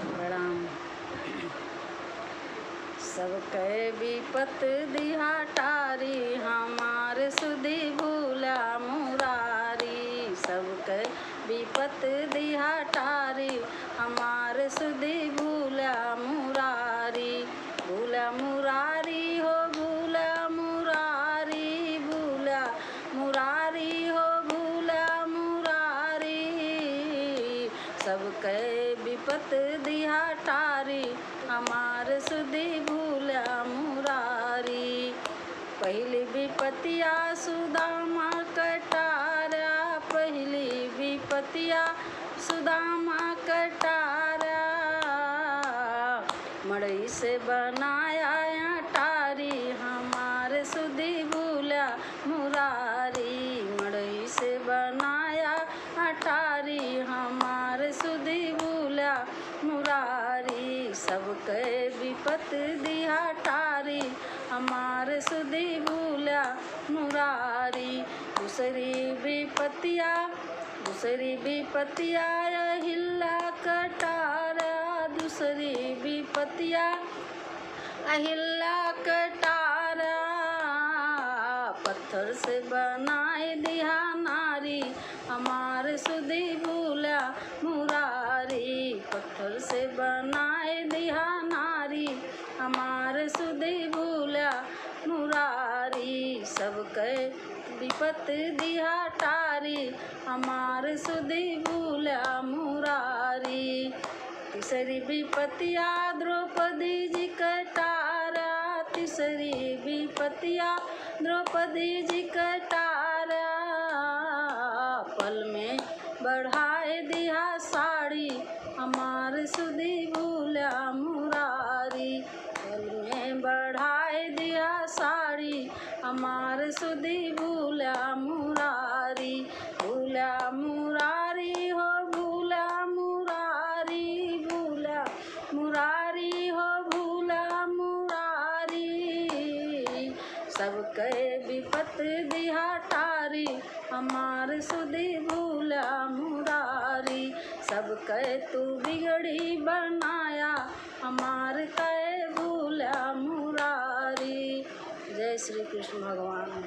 प्रणाम। सब कह विपत दिहा टारी, हमार सुधि भूला मुरारी। सब कह विपत दिहा टारी, हमार सुधि भूला मुरारी। भूला मुरारी हो भूला मुरारी, भूला मुरारी हो भूला मुरारी। सब कह विपत दिहा टारी, हमार सुधि भूला मुरारी। पहली विपतिया सुदामा कटारा, पहली विपतिया सुदामा कटारा। मड़ई से बनाया अटारी, हमार सुधि भूला मुरारी। मड़ई से बनाया अटारी, हमार सुधि भूला मुरारी। सब कह विपत दिहा टारी, हमार सुधि भूला मुरारी। दूसरी विपतिया अहिल्या कटारा, दूसरी विपतिया अहिल्या कटारा। पत्थर से बनाए दिहा नारी, हमार सुधि भूला मुरारी। पत्थर से बनाए दिहा नारी, हमार सुधि भूला मुरारी। सब कह विपत दिहा टारी, हमार सुधि भूला मुरारी। तीसरी विपतिया द्रौपदी जी कटारा, तीसरी विपतिया द्रौपदी जी कटारा। पल में बढ़ाए दिहा साड़ी, हमार सुधि भूला मुरारी। पल में बढ़ाए दिहा साड़ी, हमार सुधि भूला मुरारी। भूला मुरारी हो भूला मुरारी, भूला मुरारी हो भूला मुरारी। सब कह विपत दिहा टारी, हमार सुधि भूला मुरारी। सब कह तू बिगड़ी बनाया, हमार कह भूला मुरारी। जय श्री कृष्ण भगवान।